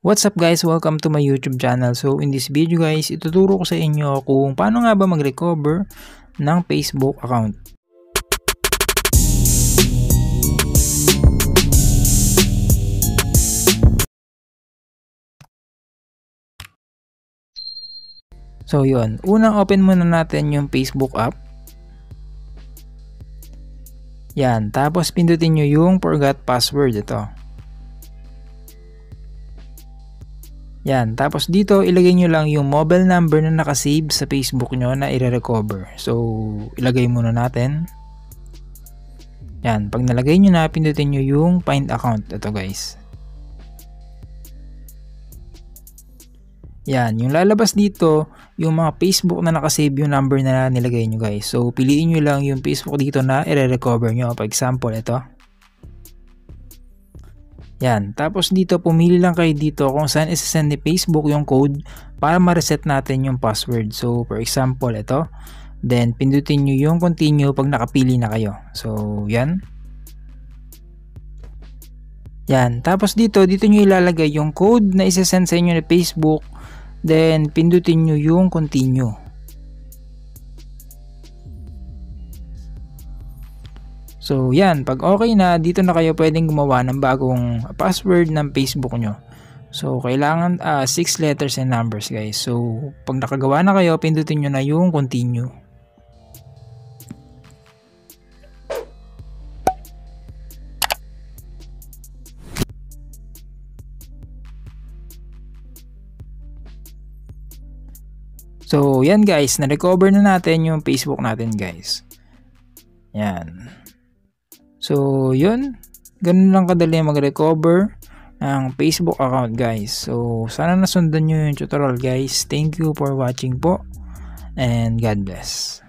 What's up guys? Welcome to my YouTube channel. So in this video guys, ituturo ko sa inyo kung paano nga ba mag-recover ng Facebook account. So yun, unang open muna natin yung Facebook app. Yan, tapos pindutin nyo yung forgot password ito. Yan, tapos dito ilagay nyo lang yung mobile number na nakasave sa Facebook nyo na i-recover. So, ilagay muna natin. Yan, pag nalagay nyo na, pindutin nyo yung find account. Ito guys. Yan, yung lalabas dito, yung mga Facebook na nakasave yung number na nilagay nyo guys. So, piliin nyo lang yung Facebook dito na i-recover nyo. For example, ito. Yan, tapos dito pumili lang kayo dito kung saan isasend ni Facebook yung code para ma-reset natin yung password. So for example ito, then pindutin nyo yung continue pag nakapili na kayo. So yan. Yan, tapos dito nyo ilalagay yung code na isasend sa inyo ni Facebook, then pindutin nyo yung continue. So yan, pag okay na, dito na kayo pwedeng gumawa ng bagong password ng Facebook nyo. So kailangan 6 letters and numbers guys. So pag nakagawa na kayo, pindutin nyo na yung continue. So yan guys, na-recover na natin yung Facebook natin guys. Yan. So, yun. Ganun lang kadali mag-recover ng Facebook account, guys. So, sana nasundan nyo yung tutorial, guys. Thank you for watching po. And God bless.